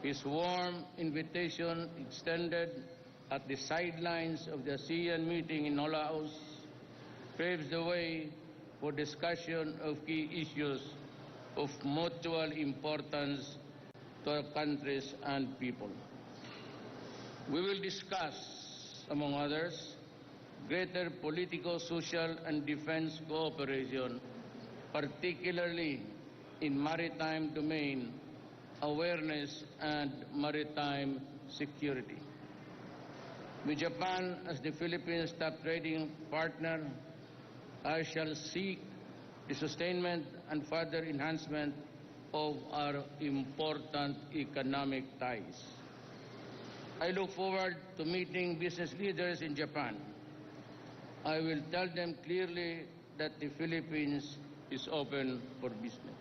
His warm invitation extended at the sidelines of the ASEAN meeting in Laos paves the way for discussion of key issues of mutual importance to our countries and people. We will discuss, among others, greater political, social, and defense cooperation, particularly in maritime domain awareness and maritime security. With Japan as the Philippines' top trading partner, I shall seek the sustainment and further enhancement of our important economic ties. I look forward to meeting business leaders in Japan. I will tell them clearly that the Philippines is open for business.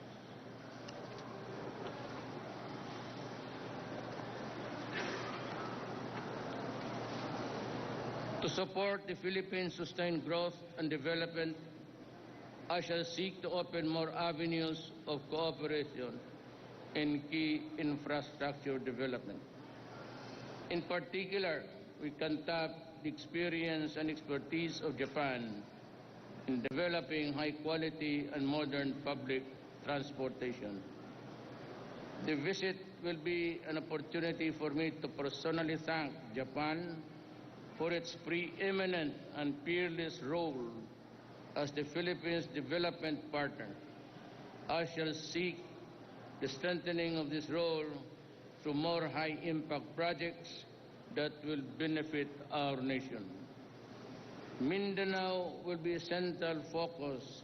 To support the Philippines' sustained growth and development, I shall seek to open more avenues of cooperation in key infrastructure development. In particular, we can tap the experience and expertise of Japan in developing high-quality and modern public transportation. The visit will be an opportunity for me to personally thank Japan for its preeminent and peerless role as the Philippines' development partner. I shall seek the strengthening of this role through more high-impact projects that will benefit our nation. Mindanao will be a central focus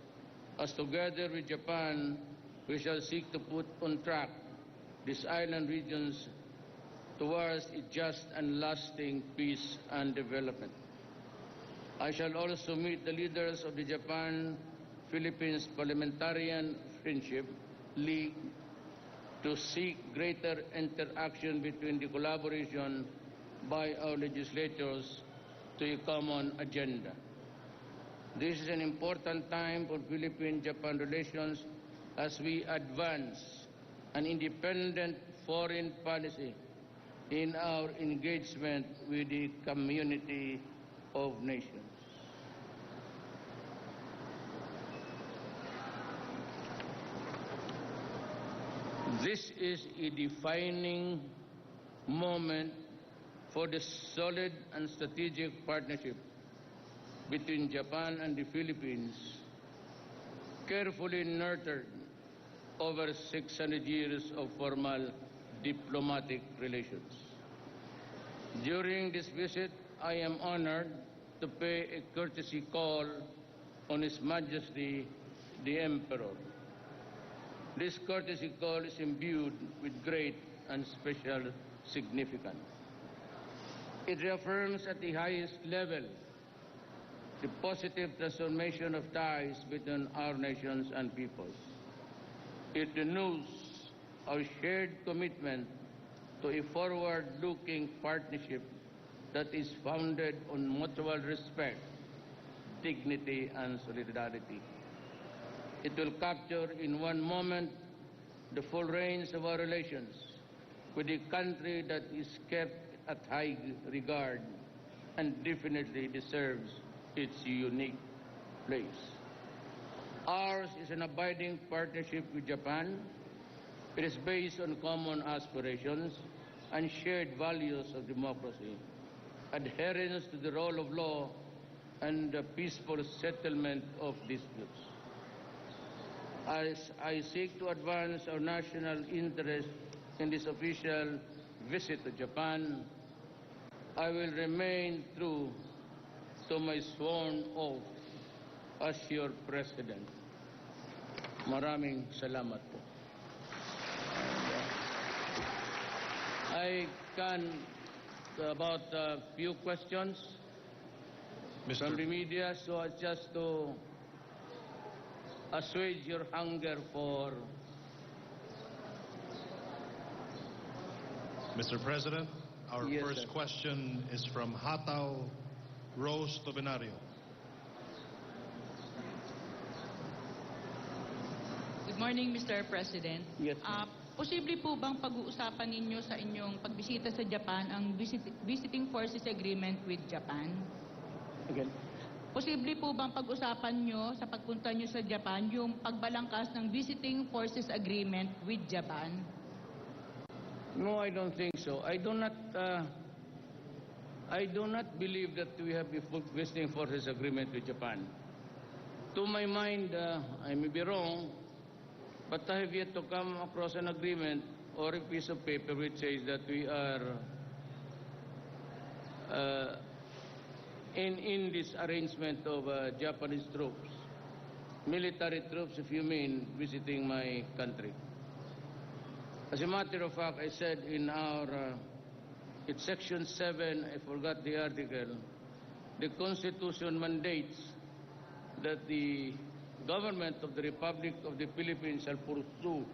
as together with Japan, we shall seek to put on track these island regions towards a just and lasting peace and development. I shall also meet the leaders of the Japan-Philippines Parliamentarian Friendship League to seek greater interaction between the collaboration by our legislators to a common agenda. This is an important time for Philippine-Japan relations as we advance an independent foreign policy in our engagement with the community of nations. This is a defining moment for the solid and strategic partnership between Japan and the Philippines, carefully nurtured over 600 years of formal diplomatic relations. During this visit, I am honored to pay a courtesy call on His Majesty the Emperor. This courtesy call is imbued with great and special significance. It reaffirms at the highest level the positive transformation of ties between our nations and peoples. It renews our shared commitment to a forward-looking partnership that is founded on mutual respect, dignity, and solidarity. It will capture in one moment the full range of our relations with a country that is kept at high regard and definitely deserves its unique place. Ours is an abiding partnership with Japan. It is based on common aspirations and shared values of democracy, adherence to the rule of law, and the peaceful settlement of disputes. As I seek to advance our national interest in this official visit to Japan, I will remain true to my sworn oath as your President. Maraming salamat po. I can about a few questions from the media, so just to assuage your hunger for... Mr. President, our Yes, first sir. question is from Hataw Rose Tobinario. Good morning, Mr. President. Yes, ma'am. Posible po bang pag-uusapan ninyo sa inyong pagbisita sa Japan ang Visiting Forces Agreement with Japan? Again. Posible po bang pag-usapan nyo sa pagpunta nyo sa Japan yung pagbalangkas ng Visiting Forces Agreement with Japan? No, I don't think so. I do not believe that we have a visiting forces agreement with Japan. To my mind, I may be wrong, but I have yet to come across an agreement or a piece of paper which says that we are in this arrangement of Japanese troops, military troops, if you mean, visiting my country. As a matter of fact, I said in our, it's section 7, I forgot the article, the Constitution mandates that the government of the Republic of the Philippines shall pursue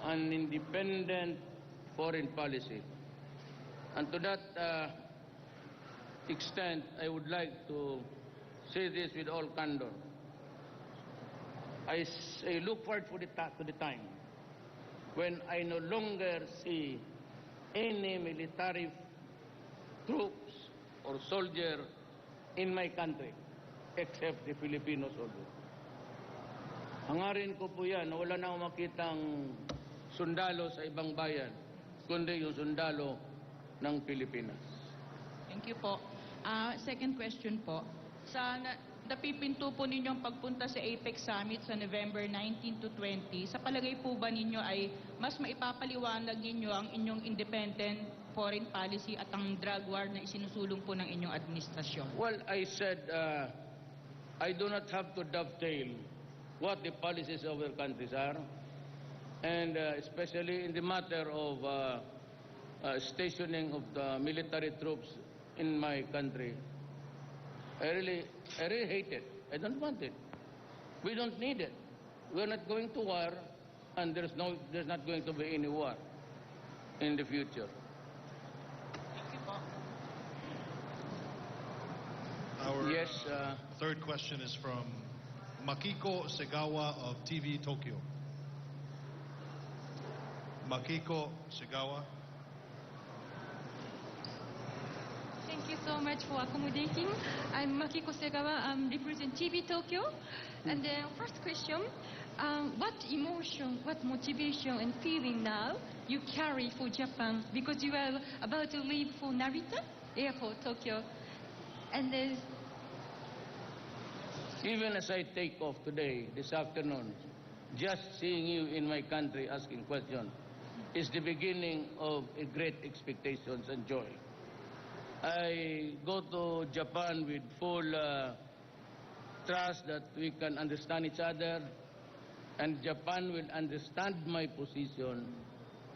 an independent foreign policy. And to that extent, I would like to say this with all candor. I look forward to the time when I no longer see any military troops or soldier in my country except the Filipino soldier. Hangarin ko po yan na wala na akong makitang sundalo sa ibang bayan, kundi yung sundalo ng Pilipinas. Thank you po. Second question po. Sa napipinto po ninyong pagpunta sa APEC Summit sa November 19 to 20, sa palagay po ba ninyo ay mas maipapaliwanag ninyo ang inyong independent foreign policy at ang drug war na isinusulong po ng inyong administrasyon? Well, I said I do not have to dovetail what the policies of our countries are, and especially in the matter of stationing of the military troops in my country. I really hate it. I don't want it. We don't need it. We're not going to war, and there's not going to be any war in the future. Our Yes. third question is from Makiko Segawa of TV Tokyo. Makiko Segawa. Thank you so much for accommodating. I'm Makiko Segawa. I'm representing TV Tokyo. And the first question, what emotion, what motivation and feeling now you carry for Japan because you are about to leave for Narita Airport, Tokyo? And then, Even as I take off today, this afternoon, just seeing you in my country asking questions is the beginning of a great expectations and joy. I go to Japan with full trust that we can understand each other, and Japan will understand my position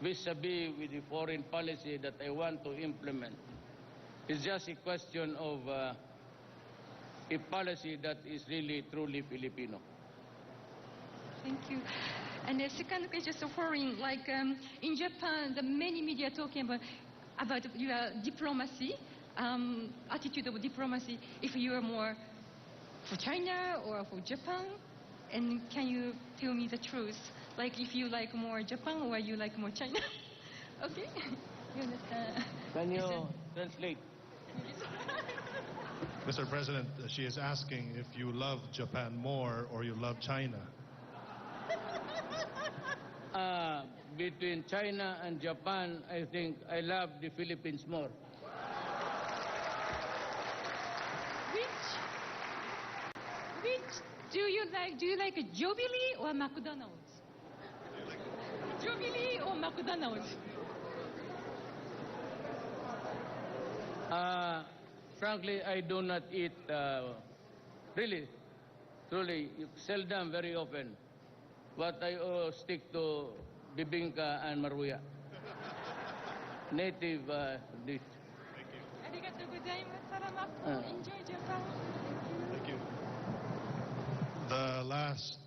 vis-a-vis with the foreign policy that I want to implement. It's just a question of a policy that is really, truly Filipino. thank you. And the second question is foreign, like in Japan, the many media talking about your diplomacy, attitude of diplomacy, if you are more for China or for Japan, and can you tell me the truth? Like if you like more Japan or you like more China? Okay? You understand? Can you translate? Mr. President, she is asking if you love Japan more or you love China. Between China and Japan, I think I love the Philippines more. Which do you like? Do you like Jubilee or McDonald's? Jubilee or McDonald's? Frankly, I do not eat, really, truly, seldom, very often. But I stick to bibingka and maruya. Native dish. Arigatou gozaimasu. Salamat. Enjoy Japan. Thank you. The last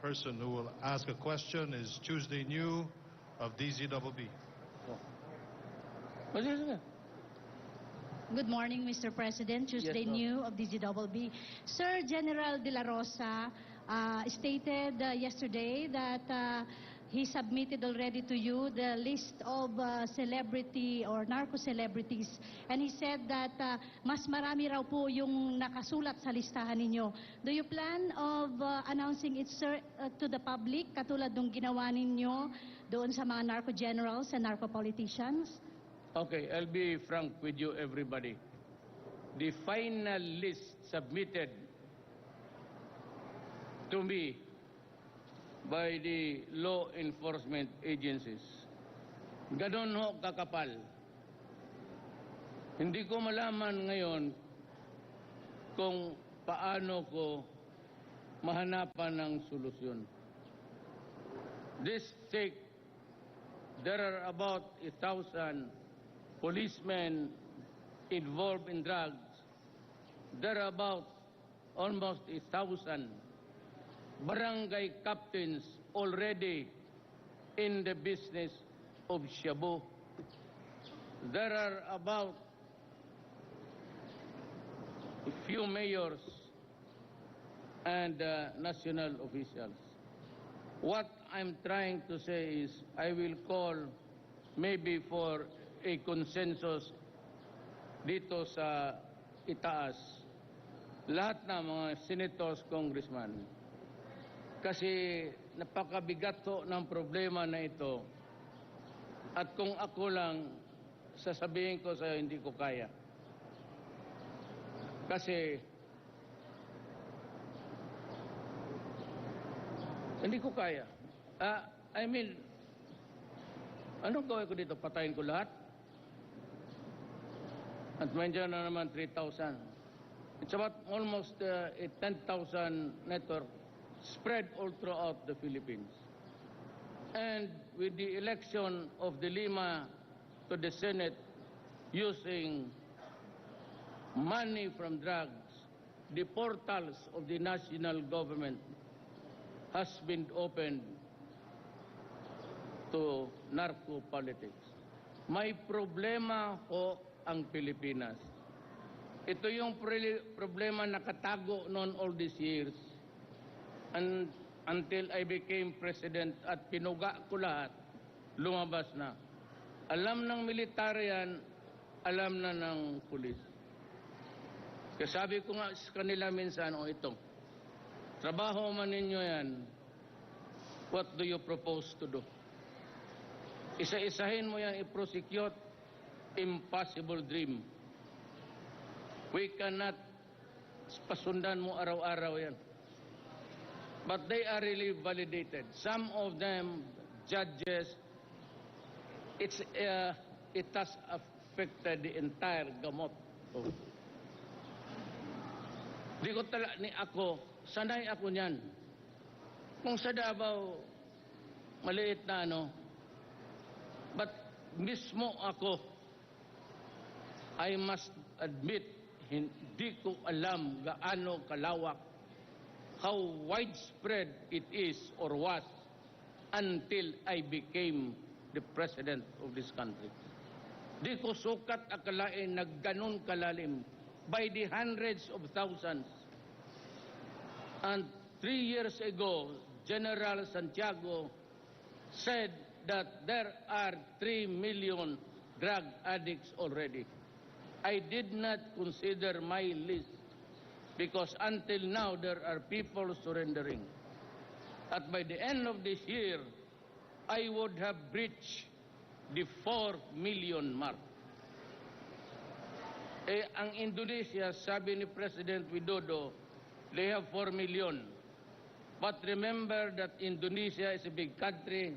person who will ask a question is Tuesday New of DZBB. What is it? Good morning, Mr. President. Tuesday ma'am. New of DZBB. Sir, General De La Rosa stated yesterday that he submitted already to you the list of celebrity or narco-celebrities. And he said that mas marami raw po yung nakasulat sa listahan ninyo. Do you plan of announcing it, sir, to the public, katulad nung ginawa ninyo doon sa mga narco-generals and narco-politicians? Okay, I'll be frank with you, everybody. The final list submitted to me by the law enforcement agencies, ganon ho kakapal. Hindi ko malaman ngayon kung paano ko mahanapan ng solusyon. There are about 1,000 policemen involved in drugs. There are about almost 1,000 barangay captains already in the business of shabu. There are about a few mayors and national officials. What I'm trying to say is I will call maybe for a consensus dito sa itaas, lahat na mga senators, congressman, kasi napakabigat ho ng problema na ito at kung ako lang sasabihin ko sa'yo hindi ko kaya. Kasi hindi ko kaya. I mean, anong gawin ko dito? Patayin ko lahat? At medyan na naman 3,000. It's about almost a 10,000 network spread all throughout the Philippines. And with the election of the Lima to the Senate using money from drugs, the portals of the national government has been opened to narco-politics. May problema ho ang Pilipinas. Ito yung problema na katago noon all these years and until I became president at pinuga ko lahat, lumabas na. Alam ng militar yan, alam na ng pulis. Kaya sabi ko nga sa kanila minsan, ito, trabaho man ninyo yan, what do you propose to do? Isa-isahin mo yan, i-prosecute, impossible dream. We cannot pasundan mo araw-araw yan. But they are really validated. Some of them, judges, it has affected the entire gamot. Di ko ni ako, sanay ako niyan. Kung sa Davao, maliit na but mismo ako, I must admit, hindi ko alam gaano kalawak, how widespread it is or was until I became the president of this country. Di ko sukat akalain na ganun kalalim by the hundreds of thousands. And 3 years ago, General Santiago said that there are 3 million drug addicts already. I did not consider my list because until now there are people surrendering. At by the end of this year, I would have breached the 4 million mark. Ang Indonesia, sabi ni President Widodo, they have 4 million. But remember that Indonesia is a big country.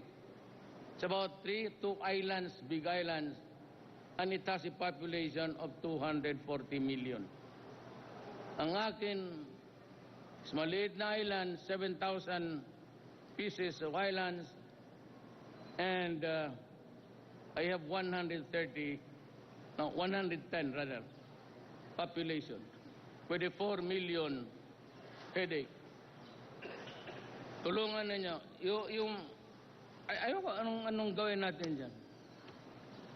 It's about 2 islands, big islands, and it has a population of 240 million. Ang akin, is maliit na island, 7,000 pieces of islands, and I have 110 rather, population, with a 4 million headache. Tulungan ninyo, ayoko anong gawin natin dyan.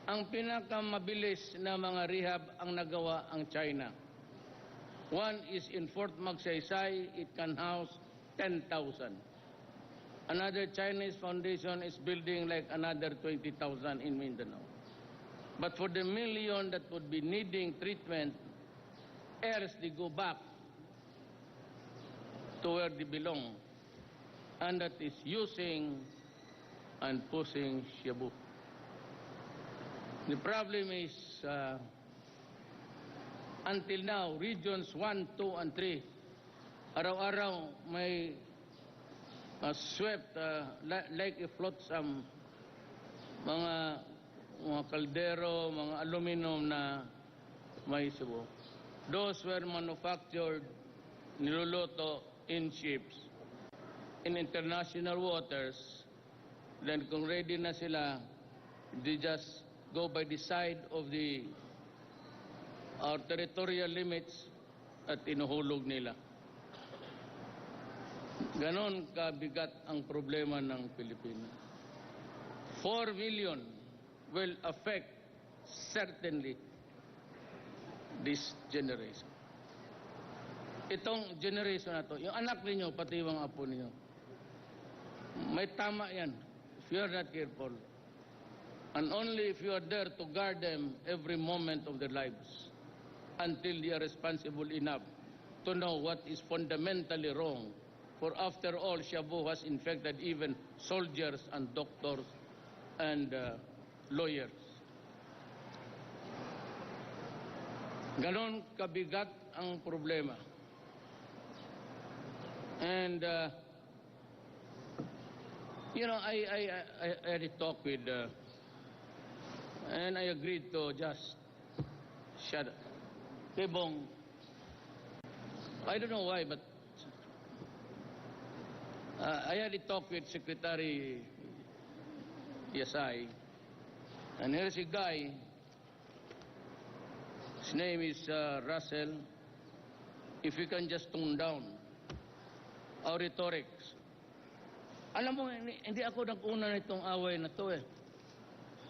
Ang pinakamabilis na mga rehab ang nagawa ang China. One is in Fort Magsaysay, it can house 10,000. Another Chinese foundation is building like another 20,000 in Mindanao. But for the million that would be needing treatment, else they go back to where they belong, and that is using and pushing shabu. The problem is, until now, regions 1, 2, and 3, araw-araw may swept like a flotsam, mga kaldero, mga aluminum na may subo. Those were manufactured, niluluto in ships, in international waters. Then kung ready na sila, they just go by the side of our territorial limits at inuhulog nila. Ganon kabigat ang problema ng Pilipinas. 4 million will affect certainly this generation. Itong generation na to, yung anak ninyo, pati yung apo ninyo, may tama yan if you are not careful. And only if you are there to guard them every moment of their lives until they are responsible enough to know what is fundamentally wrong. For after all, shabu has infected even soldiers and doctors and lawyers. Ganon kabigat ang problema. And, I had a talk with, and I agreed to just shut up. Kebong, I don't know why, but I had a talk with Secretary Yasay, and here's a guy, his name is Russell. If we can just tone down our rhetorics. Alam mo, hindi ako nag-una nitong away na to eh.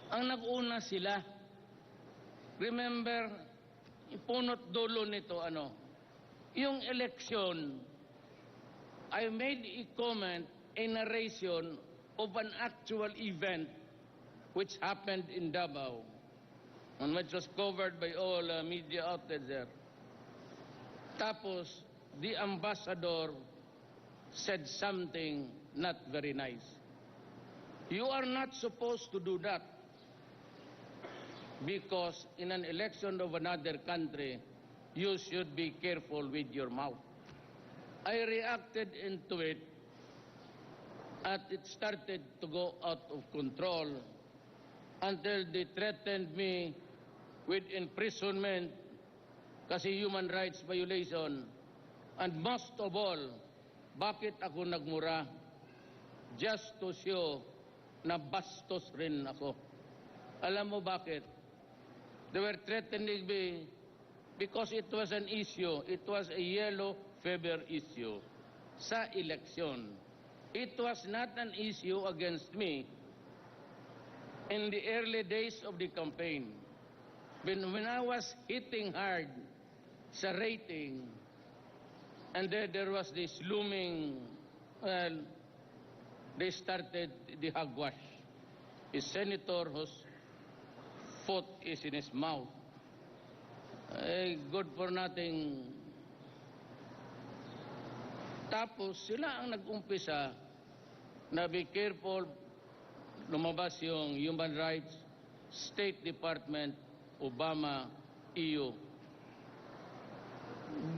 Ang nag-una sila. Remember, punot dulo nito, yung election, I made a comment, a narration of an actual event which happened in Davao, and which was covered by all media outlets there. Tapos, the ambassador said something not very nice. You are not supposed to do that because in an election of another country, you should be careful with your mouth. I reacted into it, and it started to go out of control until they threatened me with imprisonment kasi human rights violation. And most of all, bakit ako nagmura? Just to show na bastos rin ako. Alam mo bakit? They were threatening me because it was an issue. It was a yellow fever issue sa eleksyon. It was not an issue against me in the early days of the campaign. When I was hitting hard sa rating, and then there was this looming, they started the hogwash. A senator whose foot is in his mouth. Good for nothing. Tapos sila ang nag-umpisa na be careful, lumabas yung Human Rights, State Department, Obama, EU.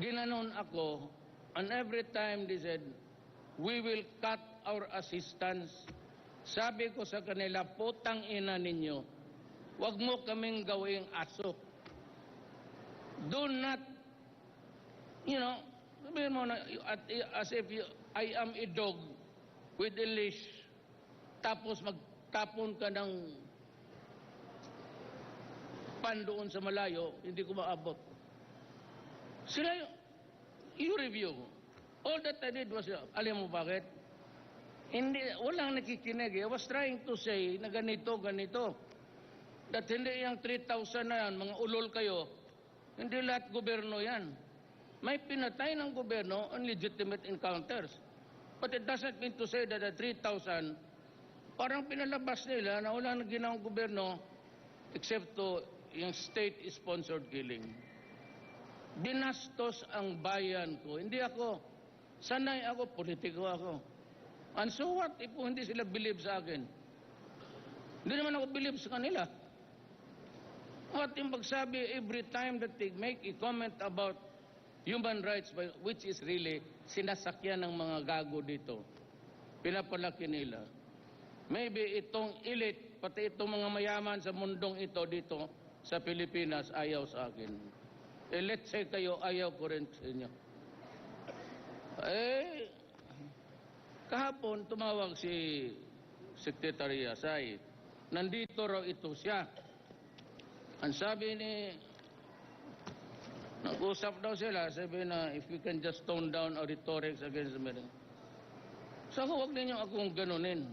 Ginanon ako, and every time they said, we will cut our assistance. Sabi ko sa kanila, putang ina ninyo, wag mo kaming gawing aso. Do not, sabihin mo na, as if I am a dog with a leash, tapos magtapon ka ng pan doon sa malayo, hindi ko maabot. Sila, you review. All that I did was, alam mo bakit? Walang nakikinig. I was trying to say na ganito. That hindi yung 3,000 na yan, mga ulol kayo, hindi lahat gobyerno yan. May pinatay ng gobyerno on legitimate encounters. But it doesn't mean to say that the 3,000, parang pinalabas nila na wala nang ginawang gobyerno except to yung state-sponsored killing. Binastos ang bayan ko. Hindi ako. Sanay ako, politiko ako. And so what if hindi sila believe sa akin? Hindi naman ako believe sa kanila. What yung pagsabi every time that they make a comment about human rights, which is really sinasakyan ng mga gago dito. Pinapalaki nila. Maybe itong elite, pati itong mga mayaman sa mundong ito dito sa Pilipinas, ayaw sa akin. Let's say kayo, ayaw ko rin sa inyo. Kahapon tumawag si Secretary Asay. Nandito raw ito siya. Ang sabi ni, nag-usap daw sila, sabi na if we can just tone down our rhetorics against the media. So huwag ninyo akong ganunin.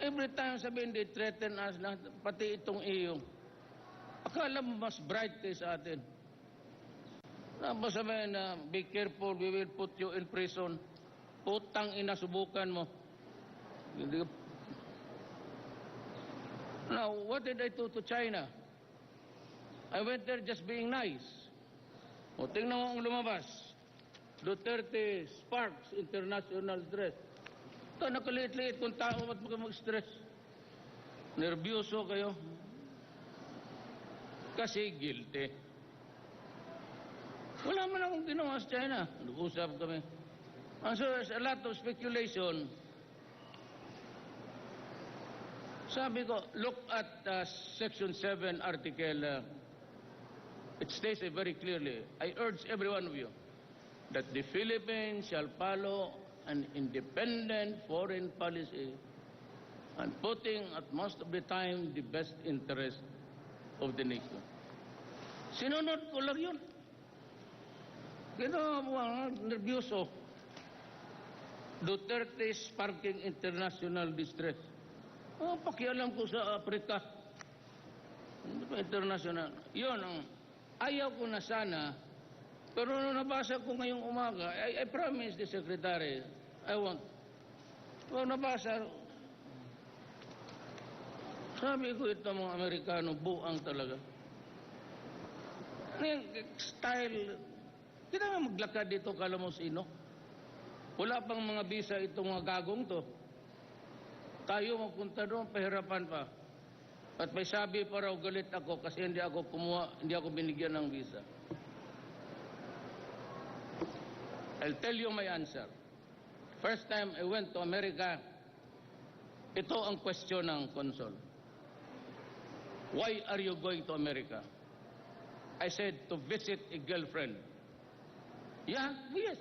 Every time sabihin, they threaten us na pati itong iyo. Akala mo mas bright kayo sa atin. Tapos sabihin na, be careful, we will put you in prison. Putang ina, subukan mo. Now, what did I do to China? I went there just being nice. O, tingnan mo ang lumabas. Dutertes Sparks International Stress. Ito, nakaliit-liit kung tao, ba't mag-stress? Nervyoso kayo. Kasi guilty. Wala man akong ginawa sa China. Nag-usap kami. And so there's a lot of speculation. Sabi ko, look at Section 7 Article. It states it very clearly. I urge every one of you that the Philippines shall follow an independent foreign policy and putting at most of the time the best interest of the nation. Sinunod ko lang yun. Ginawa mo, nervyoso. Dutertes Sparking International Distress. Pakialam ko sa Africa. International. Yun ang ayaw ko na sana. Pero nung nabasa ko ngayong umaga, I promised the Secretary, I won't. Nung nabasa, sabi ko ito mga Amerikano, buang talaga. Style, hindi naman maglakad dito, kala mo sino. Wala pang mga visa itong mga gagong to. Tayo magpunta doon, pahirapan pa. At may sabi pa raw, galit ako kasi hindi ako binigyan ng visa. I'll tell you my answer. First time I went to America, ito ang question ng consul. Why are you going to America? I said, to visit a girlfriend. Yeah, yes.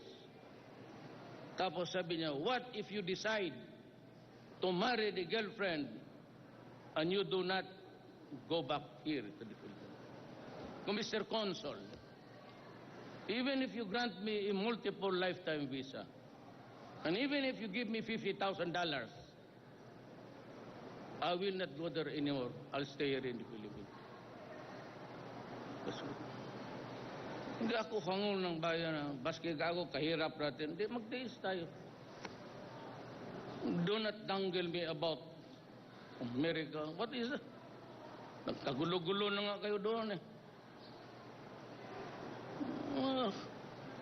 Tapos sabi niya, what if you decide to marry the girlfriend and you do not go back here to the Philippines? Mr. Consul, even if you grant me a multiple lifetime visa, and even if you give me $50,000, I will not go there anymore. I'll stay here in the Philippines. Hindi ako hangul ng bayan na baski ako kahirap natin. Hindi, magtiis tayo. Do not dangle me about America. What is it? Nagkagulo-gulo na nga kayo doon eh.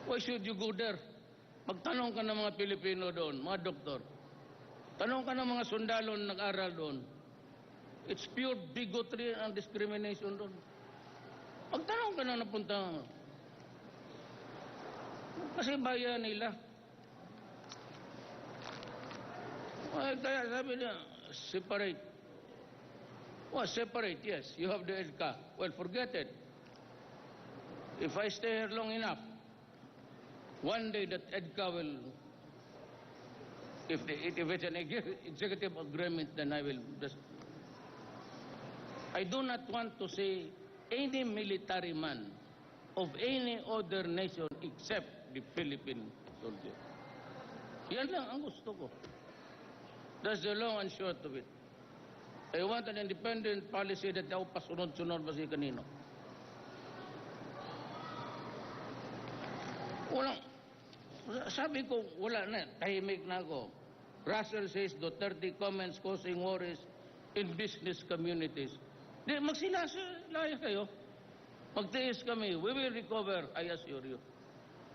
Why should you go there? Magtanong ka ng mga Pilipino doon, mga doktor. Tanong ka ng mga sundalo na nag-aral doon. It's pure bigotry and discrimination doon. Magtanong ka na napunta. Kasi bayan nila. Kaya sabi niya, separate. Well, separate, yes. You have the EDCA. Well, forget it. If I stay here long enough, one day that EDCA will, if it's an executive agreement, then I will just. I do not want to say any military man of any other nation except the Philippine soldier. Yan lang ang gusto ko. That's the long and short of it. I want an independent policy that ako pasunod-sunod ba si kanino. Sabi ko, wala na, tahimik na ako. Russell says Duterte comments causing worries in business communities. Di, magsilayo kayo. Magtiis kami. We will recover, I assure you.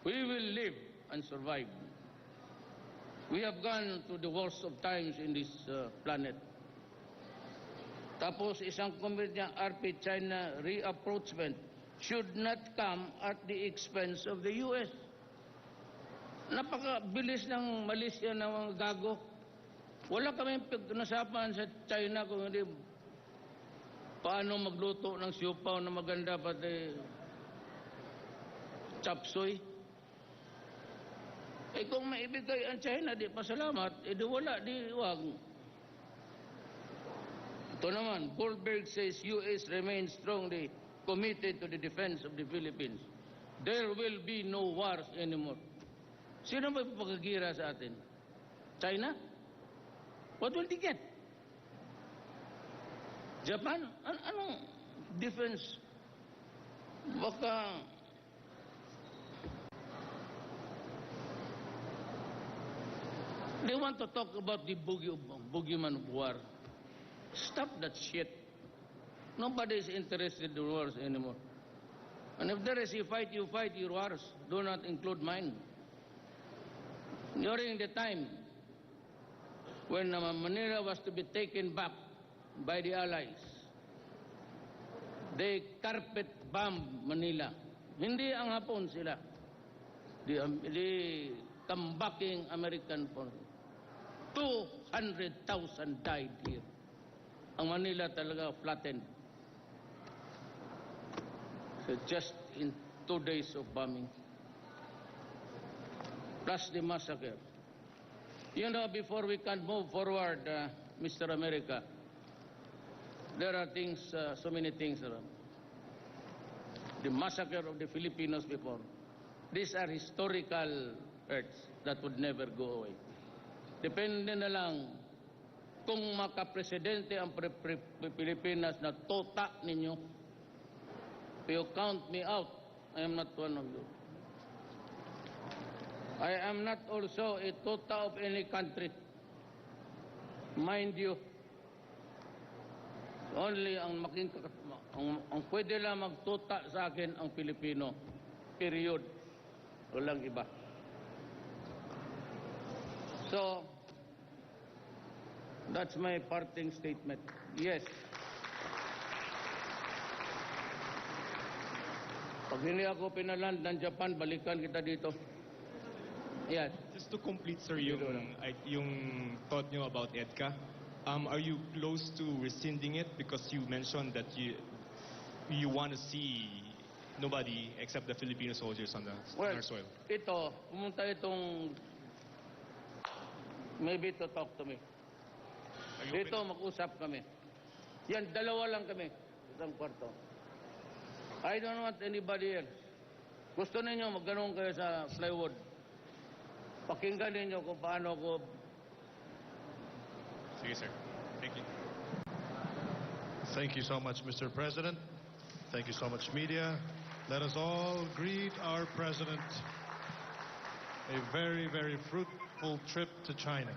We will live and survive. We have gone to the worst of times in this planet. Tapos isang comment niya, RP China reapproachment should not come at the expense of the US. Napakabilis ng Malaysia ng mga gago. Wala kami pag-usapan sa China kung hindi paano magluto ng siupaw na maganda pati chapsoy. Eh kung maibigay ang China, di pasalamat, eh di wala, di wag. Ito naman, Goldberg says US remains strongly committed to the defense of the Philippines. There will be no wars anymore. Sino ba ipapagagira sa atin? China? What will they get? Japan? Anong defense? Baka they want to talk about the boogeyman of war. Stop that shit. Nobody is interested in wars anymore. And if there is a fight, you fight your wars. Do not include mine. During the time when Manila was to be taken back by the Allies, they carpet bombed Manila. Hindi ang Hapon sila. The combating American forces. 200,000 died here. Ang Manila talaga flattened. So just in 2 days of bombing. Plus the massacre. You know, before we can move forward, Mr. America, there are things, so many things around. The massacre of the Filipinos before. These are historical hurts that would never go away. Depende na lang kung makapresidente ang Pilipinas na tota ninyo. You count me out. I am not one of you. I am not also a tota of any country. Mind you, only ang pwede lang magtuta sa akin ang Pilipino. Period. Walang iba. So, that's my parting statement. Yes. Pag hindi ako pinaland ng Japan, balikan kita dito. Yes. Just to complete, sir, yung thought nyo about EDCA, are you close to rescinding it? Because you mentioned that you want to see nobody except the Filipino soldiers on our soil. Ito, pumunta itong maybe to talk to me. Dito, mag-usap kami. Yan, dalawa lang kami. Isang kwarto. I don't want anybody else. Gusto ninyo, magganong kayo sa plywood. Pakinggan ninyo kung paano ko. Sige, sir. Thank you. Thank you so much, Mr. President. Thank you so much, media. Let us all greet our president. A very, very fruitful trip to China.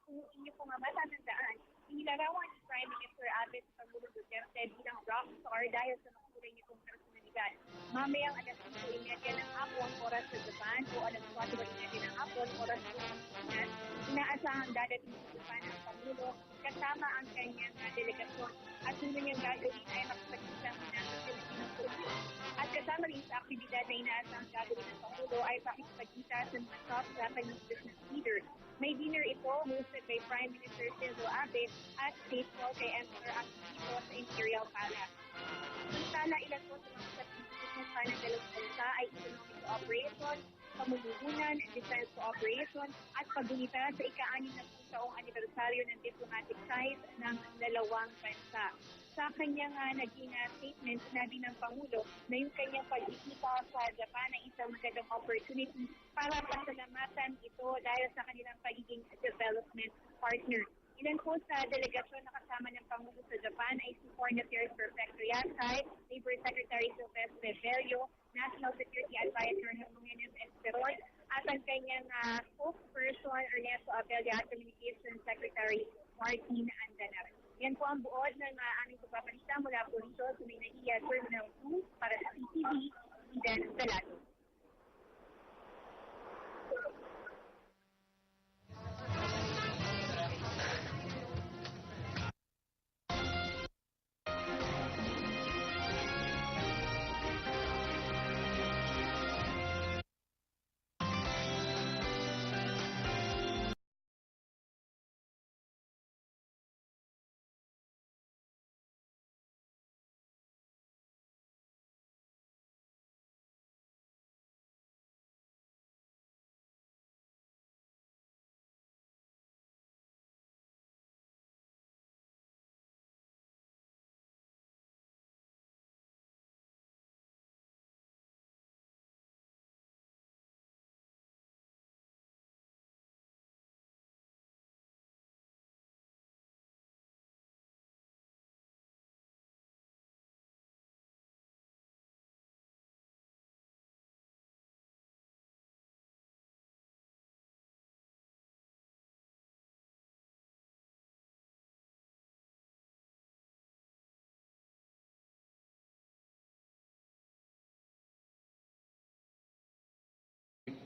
Kung inyo po nga matatandaan, inilarawan ni Prime Minister Abe sa Pangulong Duterte bilang rockstar dahil sa makulay nitong personalidad. Mamayang alas 5:30 ng hapon, oras sa Japan, o alas 4:30 ng hapon, oras sa Pilipinas, inaasahang dadating sa Japan ang Pangulo kasama ang kanyang delegasyon. At una niyang gagawin ay makipagkita muna sa Filipino Police. At kasama rin sa aktibidad na inaasahang gagawin ng Pangulo ay pakikipagkita sa mga top Japanese business leaders. May dinner ito hosted by Prime Minister Shinzo Abe at stateful kay Emperor Akihito sa Imperial Palace. Samantala, ilan po sa mga pagkikita ng dalawang bansa ay economic cooperation, pamumuhunan, defense cooperation, at paggunita sa ika-60 taong anibersaryo ng diplomatic ties ng dalawang bansa. Sa kanyang naging statement, sinabi ng Pangulo na yung kanyang pagbisita sa Japan ay isang magandang opportunity para pasalamatan ito dahil sa kanilang pagiging development partner. Ilan po sa delegasyon na kasama ng Pangulo sa Japan ay si Foreign Affairs Perfecto Yasay, Labor Secretary Silvestre Bello, National Security Advisor Jimenez Esperon, at ang kanyang spokesperson Ernesto Abella at Communications Secretary Martin Andanar. Yan po ang buod ng aming pagpapalita mula po rito sa Minahiya Terminal 2 para sa CTV, Eden Galado.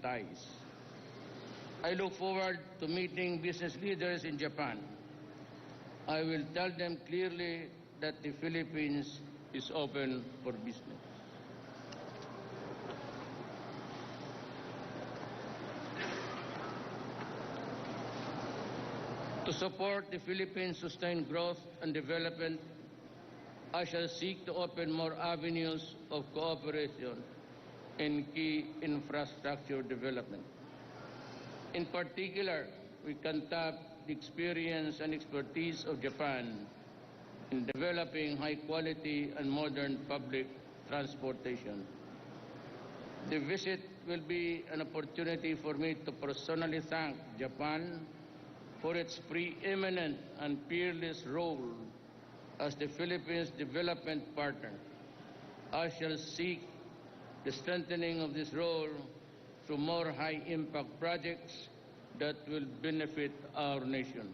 Ties. I look forward to meeting business leaders in Japan. I will tell them clearly that the Philippines is open for business. To support the Philippines' sustained growth and development, I shall seek to open more avenues of cooperation in key infrastructure development. In particular, we can tap the experience and expertise of Japan in developing high-quality and modern public transportation. The visit will be an opportunity for me to personally thank Japan for its preeminent and peerless role as the Philippines' development partner. I shall seek the strengthening of this role through more high-impact projects that will benefit our nation.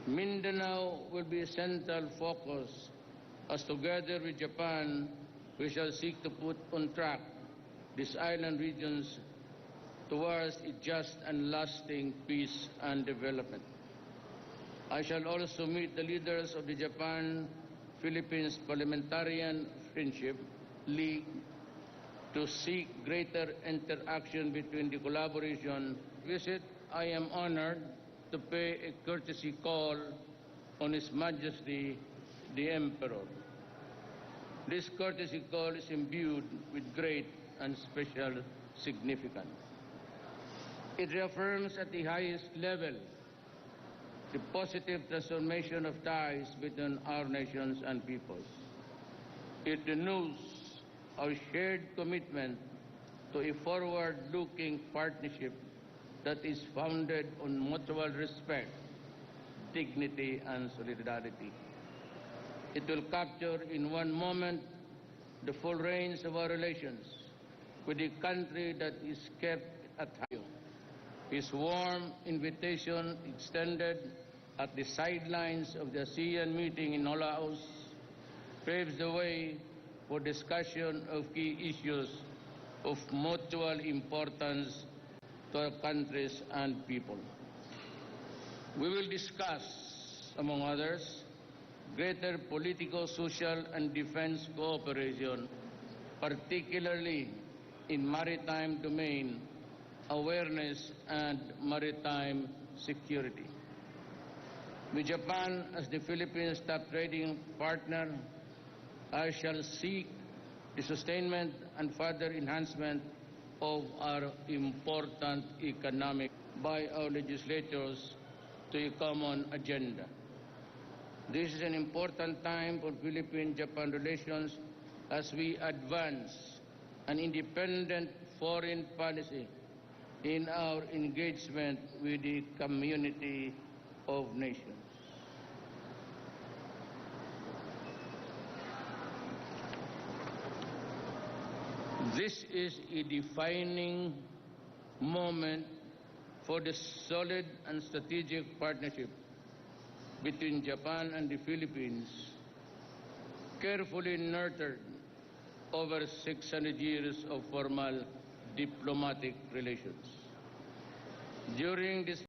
Mindanao will be a central focus as together with Japan, we shall seek to put on track these island regions towards a just and lasting peace and development. I shall also meet the leaders of the Japan-Philippines Parliamentarian Friendship League to seek greater interaction between the collaboration visit. I am honored to pay a courtesy call on His Majesty the Emperor. This courtesy call is imbued with great and special significance. It reaffirms at the highest level the positive transformation of ties between our nations and peoples. It renews our shared commitment to a forward-looking partnership that is founded on mutual respect, dignity, and solidarity. It will capture in one moment the full range of our relations with a country that is kept at high. His warm invitation extended at the sidelines of the ASEAN meeting in Laos paves the way for discussion of key issues of mutual importance to our countries and people. We will discuss, among others, greater political, social, and defense cooperation, particularly in maritime domain, awareness, and maritime security. With Japan as the Philippines' top trading partner, I shall seek the sustainment and further enhancement of our important economic by our legislators to a common agenda. This is an important time for Philippine-Japan relations as we advance an independent foreign policy in our engagement with the community of nations. This is a defining moment for the solid and strategic partnership between Japan and the Philippines, carefully nurtured over 600 years of formal diplomatic relations. During this